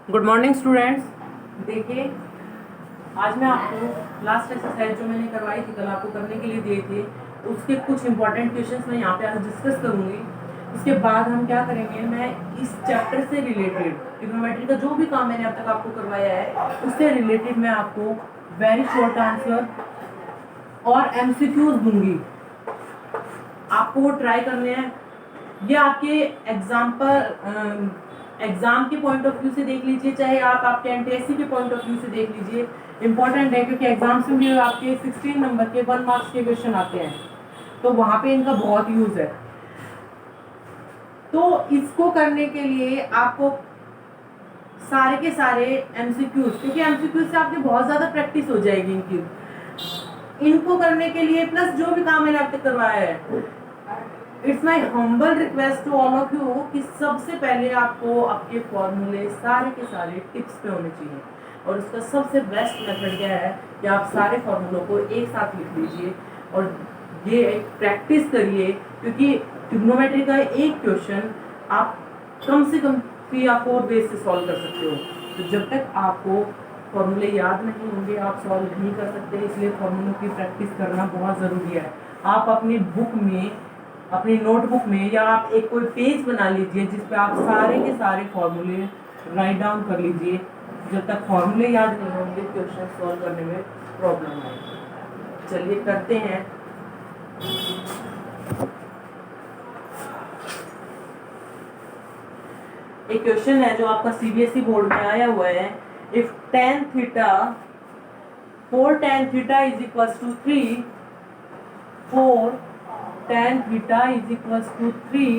Good morning students. देखिए, आज मैं आपको लास्ट एक्सरसाइज जो मैंने करवाई थी, कल आपको करने के लिए दिए थे, उसके कुछ इंपॉर्टेंट क्वेश्चंस मैं यहाँ पे आज डिस्कस करूँगी। इसके बाद हम क्या करेंगे, मैं इस चैप्टर से रिलेटेड ट्रिग्नोमेट्री का जो भी काम मैंने अब तक आपको करवाया है उससे रिलेटेड मैं आपको वेरी शॉर्ट आंसर और एमसीक्यूज दूंगी। आपको वो ट्राई करने हैं। ये आपके एग्जाम के पॉइंट ऑफ व्यू से देख लीजिए, चाहे आप आपके एनटीएससी के पॉइंट ऑफ व्यू से देख लीजिए। इंपॉर्टेंट है क्योंकि एग्जाम्स में भी आपके 16 नंबर के 1 मार्क्स के क्वेश्चन आते हैं, तो वहां पे इनका बहुत यूज है। तो इसको करने के लिए आपको सारे के सारे एमसीक्यूज, क्योंकि एमसीक्यूज से आपकी बहुत ज्यादा प्रैक्टिस हो जाएगी इनको करने के लिए, प्लस जो भी काम मैंने अब तक करवाया है, it's my humble request to all of you कि सबसे पहले आपको आपके फॉर्मूले सारे के सारे टिप्स पे होने चाहिए। और उसका सबसे बेस्ट मेथड क्या है कि आप सारे फॉर्मूलों को एक साथ लिख लीजिए और ये एक प्रैक्टिस करिए, क्योंकि ट्रिग्नोमेट्री का एक क्वेश्चन आप कम से कम 3 या 4 बेस से सॉल्व कर सकते हो। तो जब तक आपको फॉर्मूले याद नहीं होंगे आप सॉल्व नहीं कर सकते, इसलिए फॉर्मूलों की प्रैक्टिस करना बहुत ज़रूरी है। आप अपनी बुक में, अपनी नोटबुक में, या आप एक कोई पेज बना लीजिए जिस पे आप सारे के सारे फॉर्मूले राइट डाउन कर लीजिए। जब तक फॉर्मूले याद नहीं होंगे क्वेश्चन सॉल्व करने में प्रॉब्लम आएगी। चलिए करते हैं। एक क्वेश्चन है जो आपका सीबीएसई बोर्ड में आया हुआ है। If tan theta 4 tan theta is equals to 3, 4 tan theta is equals to 3,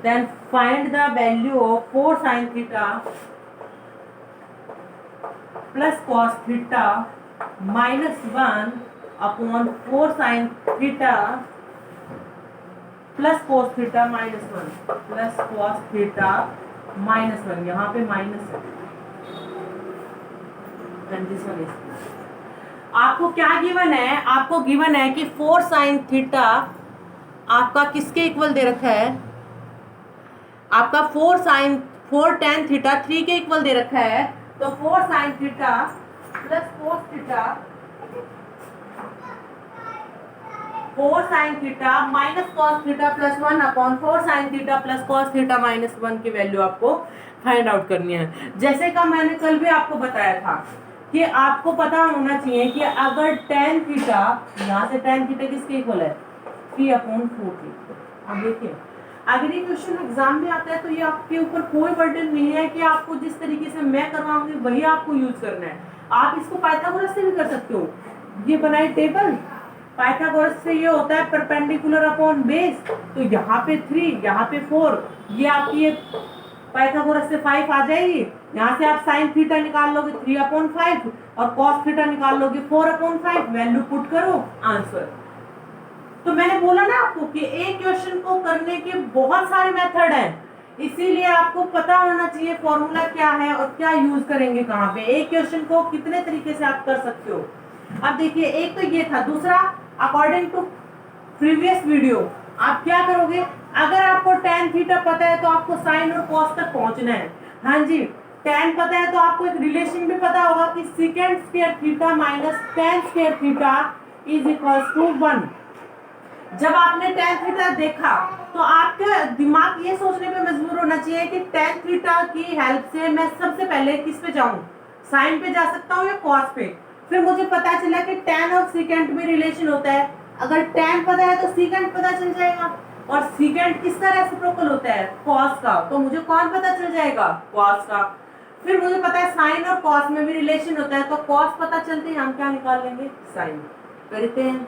then find the value of 4 sin theta plus cos theta minus 1 upon 4 sin theta plus cos theta minus 1 plus cos theta minus 1, यहाँ पे minus है। आपको क्या given है? आपको given है कि 4 sin theta आपका किसके इक्वल दे रखा है? आपका 4 tan थीटा 3 के इक्वल दे रखा है। तो 4 sin theta plus cos theta, 4 sin theta minus cos theta plus 1 upon 4 sin theta plus cos theta minus 1 की वैल्यू आपको फाइंड आउट करनी है। जैसे कि मैंने कल भी आपको बताया था कि आपको पता होना चाहिए कि अगर tan थीटा, यहाँ से tan थीटा किसके इक्वल है? 3/4। अब देखिए, अगर ये क्वेश्चन एग्जाम में आता है तो ये आपके ऊपर कोई बर्डन नहीं है कि आपको जिस तरीके से मैं करवाऊंगी वही आपको यूज करना है। आप इसको पाइथागोरस से भी कर सकते हो। ये बनाए टेबल, पाइथागोरस से ये होता है परपेंडिकुलर अपॉन बेस, तो यहाँ पे 3, यहाँ पे 4, ये आपकी पाइथागोरस से 5 आ जाएगी। यहाँ से आप साइन थीटा निकाल लोगे 3/5 और कॉस थीटा निकाल लोगे 4/5। वैल्यू पुट करो, आंसर। तो मैंने बोला ना आपको कि एक क्वेश्चन को करने के बहुत सारे मेथड हैं, इसीलिए आपको पता होना चाहिए फॉर्मूला क्या है और क्या यूज करेंगे कहाँ पे। एक क्वेश्चन को कितने तरीके से आप कर सकते हो। अब देखिए, एक तो ये था। दूसरा, अकॉर्डिंग टू प्रीवियस वीडियो आप क्या करोगे? अगर आपको tan थीटा पता है तो आपको साइन और कॉस तक पहुंचना है। हाँ जी, tan पता है तो आपको एक रिलेशन भी पता होगा कि second square theta minus tan square theta is equals to 1। जब आपने tan थीटा देखा तो आपका दिमाग ये सोचने पे मजबूर होना चाहिए कि tan थीटा की हेल्प से मैं सबसे पहले किस पे जाऊं? साइन पे जा सकता हूँ या कॉस पे? फिर मुझे पता चला कि tan और सेकेंड में रिलेशन होता है। अगर tan पता है तो सेकेंड पता चल जाएगा, और सेकेंड किसका रेसिप्रोकल होता है? कॉस का। तो मुझे कौन पता चल जाएगा? कॉस का। फिर मुझे पता है साइन और कॉस में भी रिलेशन होता है, तो कॉस पता चलते ही हम क्या निकाल लेंगे? साइन। करते हैं।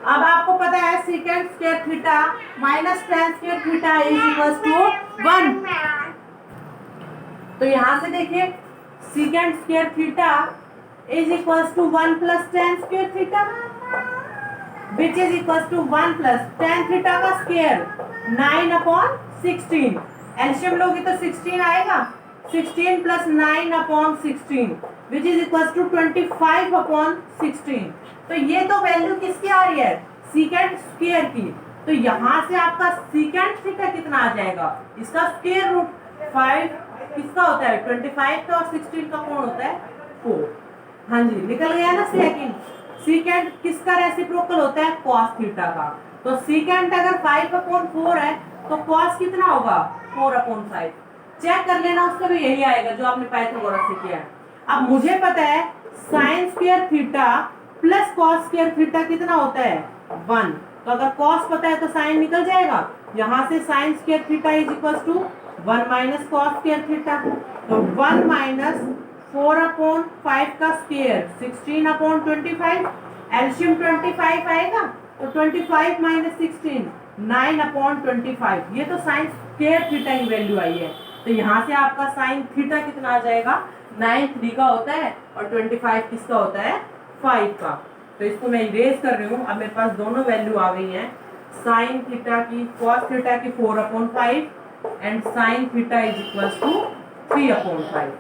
अब आपको पता है second square theta minus tan square theta is equals to 1। तो यहां से देखिए, second square theta is equals to 1 plus tan square theta which is equals to 1 plus tan theta का स्क्वायर 9/16। एलसीएम लोगे तो 16 आएगा। 16 plus 9/16 which is equals to 25/16। तो ये तो वैल्यू किसकी आ रही है? सेकेंड स्क्वायर की। तो यहाँ से आपका सेकेंड थीटा कितना आ जाएगा? इसका स्क्वायर रूट 5 किसका होता है 25 का और 16 का कोण होता है 4। हाँ जी निकल गया ना सेकंड। सीकेंट किसका रेसिप्रोकल होता है cos थीटा का। तो सीकेंट अगर 5/4 है तो cos कितना होगा 4/5। चेक कर लेना उसका भी यही आएगा जो आपने पाइथागोरस से किया है। अब मुझे पता है sine square theta plus cos square theta कितना होता है 1। तो अगर कॉस पता है तो साइन निकल जाएगा। यहाँ से sine square theta is equal to 1 minus cos square theta. तो 1 माइनस 4/5 का स्क्वायर 16/25। एलसीएम 25 आएगा तो 25 माइनस 16 9/25। ये तो साइन स्क्वायर थीटा की वैल्यू आई है। तो यहाँ से आपका साइन थीटा कितना आ जाएगा 9/3 का होता है और 25 किसका होता है 5 का। तो इसको मैं इरेज कर रही हूँ। अब मेरे पास दोनों वैल्यू आ गई हैं साइन थीटा की कॉस थीटा की 4/5 and sine theta is equal to 3/5।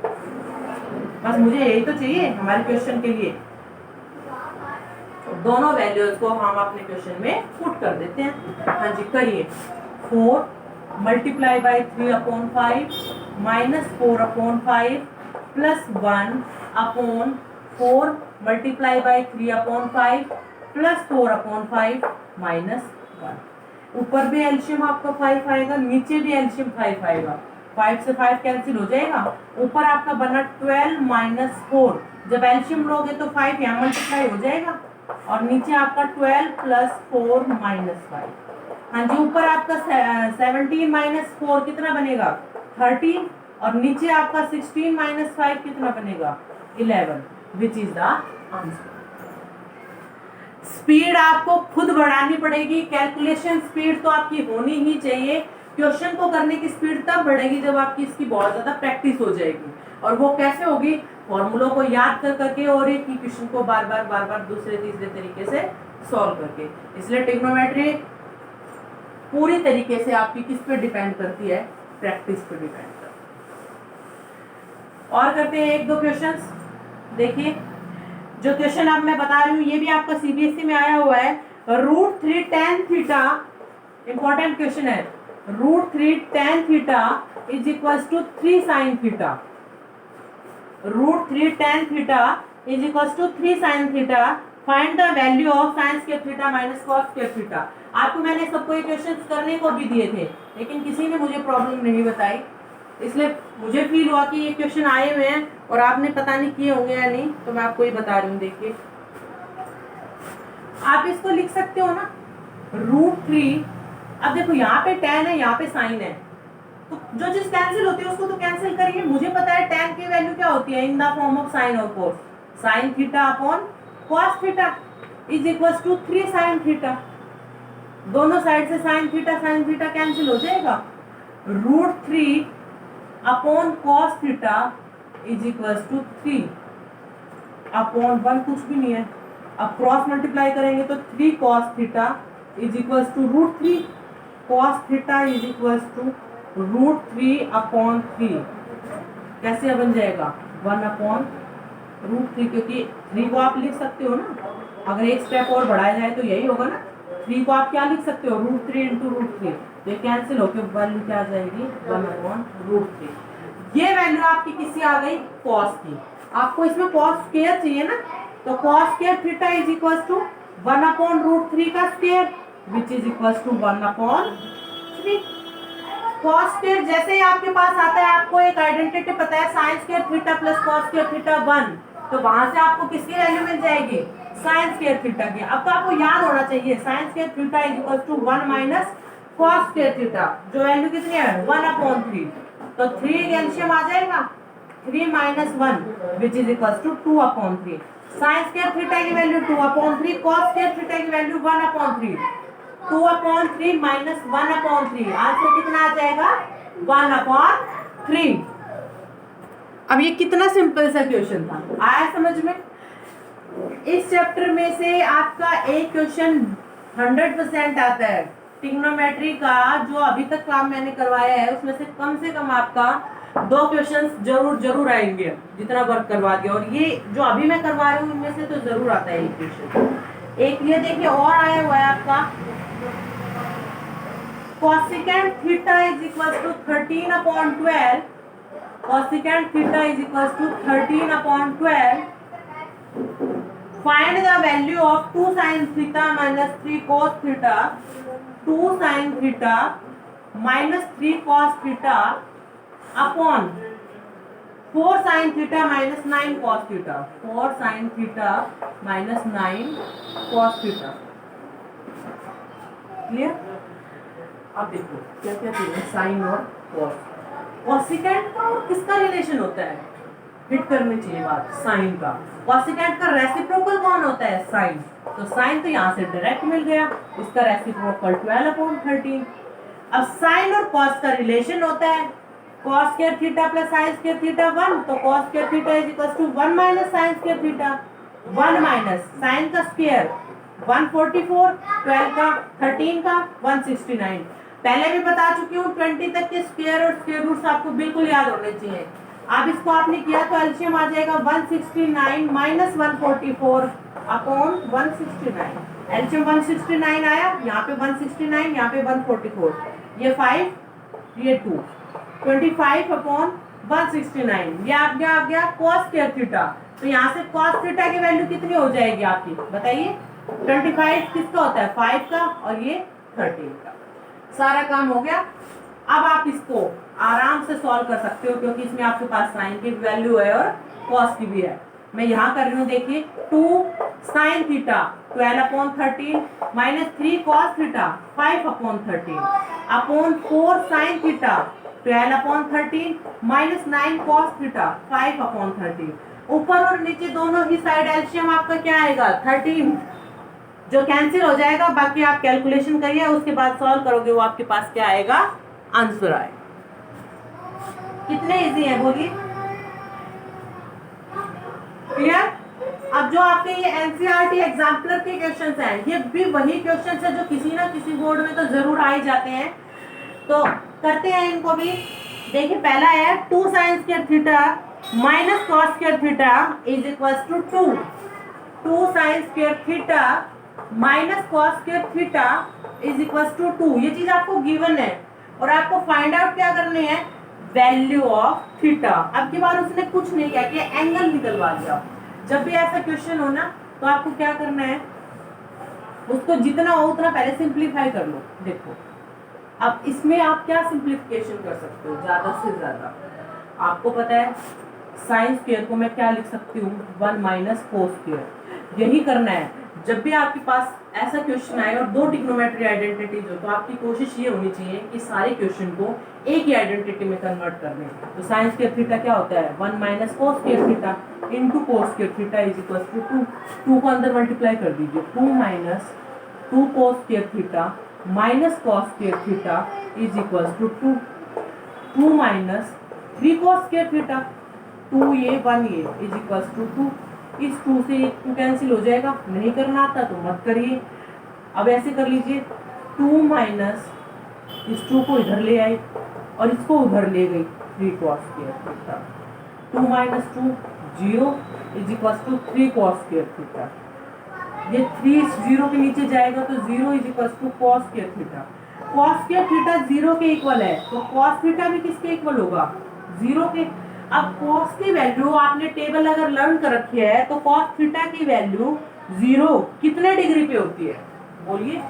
बस मुझे यही तो चाहिए हमारे क्वेश्चन के लिए। दोनों वैल्यूज को हम अपने क्वेश्चन में पुट कर देते हैं। हाँ जी करिए 4 multiply by 3/5 minus 4/5 plus 1/4 multiply by 3/5 plus 4/5 minus 1। ऊपर भी एलसीएम आपका 5 आएगा, नीचे भी एलसीएम 5 आएगा। 5 से 5 कैंसिल हो जाएगा। ऊपर आपका बना 12 माइनस 4। जब एलसीएम लोगे तो 5 यहाँ मल्टीप्लाई हो जाएगा और नीचे आपका 12 प्लस 4 माइनस 5। हाँ जी ऊपर आपका 17 माइनस 4 कितना बनेगा 13 और नीचे आपका 16 माइनस 5 कितना बनेगा 11 which is the answer. Speed आपको खुद बढ़ानी पड़ेगी। कैलकुलेशन स्पीड तो आपकी होनी ही चाहिए। क्वेश्चन को करने की स्पीड तब बढ़ेगी जब आपकी इसकी बहुत ज्यादा प्रैक्टिस हो जाएगी। और वो कैसे होगी फॉर्मूलों को याद कर करके और एक ही क्वेश्चन को बार बार दूसरे तीसरे तरीके से सॉल्व करके। इसलिए ट्रिग्नोमेट्री पूरी तरीके से आपकी किस पे डिपेंड करती है प्रैक्टिस पे डिपेंड करती है। और करते हैं 1-2 क्वेश्चंस। देखिए जो क्वेश्चन अब मैं बता रही हूँ ये भी आपका सीबीएसई में आया हुआ है। √3 tan थीटा इंपॉर्टेंट क्वेश्चन है। √3 tan theta is equal to 3 sin theta. √3 tan theta is equal to 3 sin theta. Find the value of sin square theta minus cos square theta. आपको मैंने सबको ये क्वेश्चंस करने को भी दिए थे लेकिन किसी ने मुझे प्रॉब्लम नहीं बताई। इसलिए मुझे फील हुआ कि ये क्वेश्चन आए हुए हैं और आपने पता नहीं किए होंगे या नहीं, तो मैं आपको ये बता रही हूँ। देखिए आप इसको लिख सकते हो ना √3। अब देखो यहाँ पे tan है यहाँ पे sin है तो जो चीज कैंसिल होती है उसको तो कैंसिल करिए। मुझे पता है tan की वैल्यू क्या होती है in the form of sin और cos। sin theta upon cos theta is equal to 3 sin theta. दोनों साइड से sin थीटा कैंसिल हो जाएगा। √3 upon cos theta is equal to 3 upon 1 कुछ भी नहीं है। अब क्रॉस मल्टीप्लाई करेंगे तो 3 cos theta is equal to √3 cos theta is equal to √3 upon 3। कैसे बन जाएगा 1/√3 क्योंकि 3 को आप लिख सकते हो ना। अगर एक स्टेप और बढ़ाया जाए तो यही होगा ना। 3 को आप क्या लिख सकते हो √3 इंटू √3। ये कैंसिल होकर वैल्यू क्या आ जाएगी 1/√3। ये वैल्यू आपकी किससे आ गई cos की। आपको इसमें cos स्क्वायर चाहिए ना तो cos square theta is equal to 1/√3 का square which is equal to 1/3। cos square जैसे ही आपके पास आता है आपको एक आइडेंटिटी पता है sin square theta plus cos square theta 1। तो वहां से आपको किसकी वैल्यू मिल जाएगी sin स्क्वायर थीटा की। अब तो आपको याद होना चाहिए sin square theta is equal to 1 minus cos square theta जो वैल्यू कितनी है 1/3। तो 3 एलसीएम आ जाएगा 3 minus 1 which is equal to 2/3। sin square theta की वैल्यू 2/3 cos स्क्वायर थीटा की वैल्यू 1/3। 2/3 माइनस 1/3 आंसर कितना आ जाएगा 1/3। अब ये कितना सिंपल सा क्वेश्चन था आया समझ में। इस चैप्टर में से आपका एक क्वेश्चन 100% आता है। ट्रिग्नोमेट्री का जो अभी तक काम मैंने करवाया है उसमें से कम आपका 2 क्वेश्चंस जरूर आएंगे जितना वर्क करवा दिया। और ये जो अभी मैं करवा रही हूँ इनमें से तो जरूर आता है एक क्वेश्चन। एक ये देखिए और आया हुआ है आपका cosecant theta is equal to 13/12 cosecant theta is equals to 13/12. Find the value of 2 sin theta minus 3 cos theta. 2 sin theta minus 3 cos theta upon 4 sin theta minus 9 cos theta. 4 sin theta minus 9 cos theta. Clear? अब देखो क्या क्या चीजें sign और cos. Cosecant का और किसका relation होता है? हिट करनी चाहिए बात, साइन का। कॉसिकेंट का रेसिप्रोकल कौन होता है? साइन। तो साइन तो यहाँ से डायरेक्ट मिल गया, इसका रेसिप्रोकल 12/13। अब साइन और कॉस का रिलेशन होता है cos square theta plus sin square theta 1, तो cos square theta is equal to 1 minus sin square theta. 1 minus sine का स्क्वायर 144, 12 का 13 का 169। पहले भी बता चुकी हूँ 20 तक के स्क्वायर और स्क्वायर रूट्स आपको बिल्कुल याद होने चाहिए। अब इसको आपने किया तो एलसीएम आ जाएगा 169 माइनस 144 अपॉन 169। एलसीएम 169 आया, यहाँ पे 169, यहाँ पे 144, ये 5, ये 2, 25 अपॉन 169। ये आ गया cos स्क्वायर थीटा। तो यहाँ से cos थीटा की वैल्यू कितनी हो जाएगी आपकी बताइए? 25 किसका होता है? 5 का, और ये 13 का। सारा काम हो गया। अब आप इसको आराम से सॉल्व कर सकते हो क्योंकि इसमें आपके पास साइन की वैल्यू है और कॉस की भी है। मैं यहाँ कर रही हूँ, देखिए 2 sine theta 12/13 minus 3 cos theta 5/13 upon 4 sine theta 12/13 minus 9 cos theta 5/13। ऊपर और नीचे दोनों ही साइड एलसीएम आपका क्या आएगा? 13, जो कैंसिल हो जाएगा। बाकी आप कैलकुलेशन करिए, उसके बाद सॉल्व करोगे, वो आपके पास क्या आएगा? आंसर आएगा। कितने इजी है बोलिए? क्लियर? अब जो आपके ये एनसीईआरटी एग्जाम्पलर के क्वेश्चंस हैं, ये भी वही क्वेश्चंस है जो किसी ना किसी बोर्ड में तो जरूर आ ही जाते हैं। तो करते हैं इनको भी। देखिए पहला है 2 sine square theta minus cos square theta is equal to 2। 2 sine square theta minus cos square theta is equal to 2। ये चीज आपको गिवन है और आपको फाइंड आउट क्या करने हैं? Value of theta. अब की बार उसने कुछ नहीं किया कि एंगल निकलवा दिया। जब भी ऐसा क्वेश्चन हो ना तो आपको क्या करना है? उसको जितना हो उतना पहले सिंप्लीफाई कर लो। देखो अब इसमें आप क्या सिंप्लीफिकेशन कर सकते हो ज्यादा से ज्यादा? आपको पता है साइन स्क्वायर को मैं क्या लिख सकती हूँ? 1 माइनस कोस स्क्वायर। यही करना है। जब भी आपके पास ऐसा क्वेश्चन आए और 2 ट्रिग्नोमेट्री आइडेंटिटीज हो तो आपकी कोशिश ये होनी चाहिए कि सारे क्वेश्चन को एक ही आइडेंटिटी में कन्वर्ट कर दें। तो साइन स्क्वायर थीटा क्या होता है? 1 minus cos square theta into cos square theta is equal to 2। 2 को अंदर मल्टीप्लाई कर दीजिए। 2 minus 2 cos square theta minus cos square theta is equal to 2। 2 minus 3 cos square theta, 2 ये 1 ये इज इक्वल टू 2। इस 2 से 2 कैंसिल हो जाएगा। नहीं करना आता तो मत करिए। अब ऐसे कर लीजिए 2 माइनस इस 2 को इधर ले आई और इसको उधर ले गई 3 cos square theta. 2 minus 2 0 is equal to 3 cos square theta. ये 3 0 के नीचे जाएगा तो 0 is equal to cos square theta. Cos square theta 0 के इक्वल है तो कॉस थीटा भी किसके इक्वल होगा? 0 के। अब कॉस की वैल्यू आपने टेबल अगर लर्न कर रखी है तो कॉस थीटा की वैल्यू 0 कितने डिग्री पे होती है? बोलिए।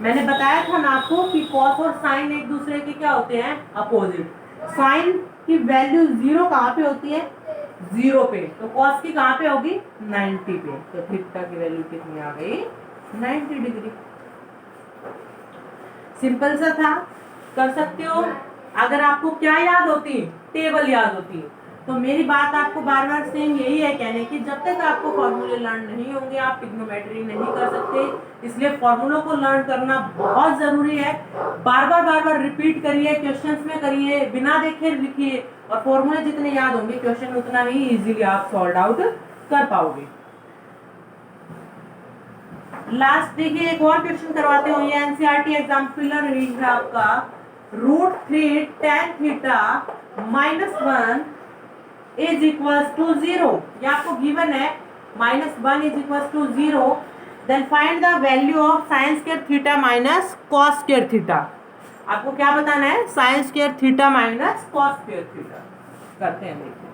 मैंने बताया था ना आपको कि कॉस और साइन एक दूसरे के क्या होते हैं? अपोजिट। साइन की वैल्यू 0 कहाँ पे होती है? 0 पे। तो कॉस की कहाँ पे होगी? 90 पे। तो थीटा की वैल्यू कितनी आ गई? 90 डिग्री। सिंपल सा था, कर सकते हो। अगर आपको क्या याद होती? टेबल याद होती। तो मेरी बात आपको बार बार सेम यही है कहने की, जब तक आपको फॉर्मूले लर्न नहीं होंगे आप ट्रिग्नोमेट्री नहीं कर सकते। इसलिए फॉर्मूलों को लर्न करना बहुत जरूरी है। बार बार रिपीट करिए, क्वेश्चंस में करिए, बिना देखे लिखिए और फॉर्मूले जितने याद होंगे क्वेश्चन उतना ही इजीली आप सॉल्व आउट कर पाओगे। लास्ट देखिए एक और क्वेश्चन करवाते हो। ये एनसीईआरटी एग्जाम्पलर है आपका। √3 tan theta minus 1 is equal to 0। ये आपको गिवन है -1 is equal to 0। Then find the value of sine square theta minus cos square theta. आपको क्या बताना है? Sine square theta minus cos square theta. करते हैं। देखिए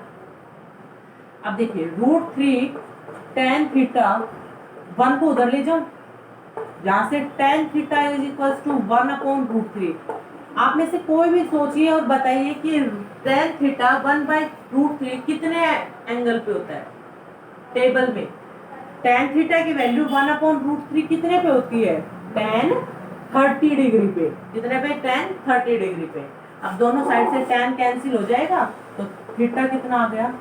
अब देखिए √3 tan थीटा 1 को उधर ले जाओ, जहां से tan theta is equal to 1/√3। आप में से कोई भी सोचिए और बताइए कि tan थीटा 1/√3 कितने एंगल पे होता है टेबल में। tan थीटा की वैल्यू 1/√3 कितने पे होती है? tan 30 डिग्री पे। कितने पे? tan 30 डिग्री पे। अब दोनों साइड से tan कैंसिल हो जाएगा तो थीटा कितना आ गया?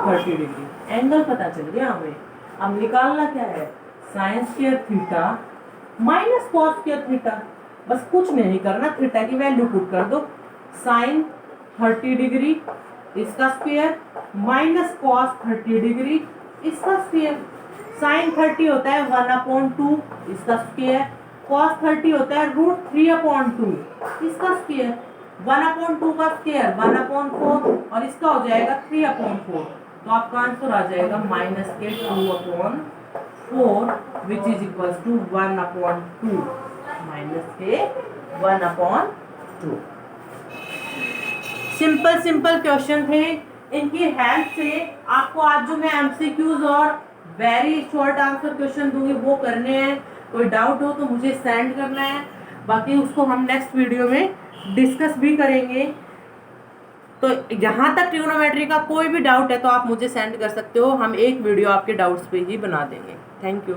30 डिग्री। एंगल पता चल गया हमें। अब निकालना क्या है? Sine square theta minus cos square theta. बस कुछ नहीं करना, थीटा की वैल्यू पुट कर दो। साइन 30 डिग्री इसका स्क्वायर माइनस कॉस 30 डिग्री इसका स्क्वायर। साइन 30 होता है 1/2 इसका स्क्वायर, कॉस 30 होता है √3/2 इसका स्क्वायर। 1/2 का स्क्वायर 1/4 और इसका हो जाएगा 3/4। तो आपका आंसर आ जाएगा -2/4 which is equal to 1/2 -1/2। Simple question थे। इनकी हेल्प से आपको आज जो मैं एमसीक्यूज और वेरी शॉर्ट आंसर क्वेश्चन दूंगी वो करने हैं। कोई डाउट हो तो मुझे सेंड करना है, बाकी उसको हम नेक्स्ट वीडियो में डिस्कस भी करेंगे। तो यहाँ तक ट्रिग्नोमेट्री का कोई भी डाउट है तो आप मुझे सेंड कर सकते हो, हम एक वीडियो आपके डाउट्स पे ही बना देंगे। Thank you.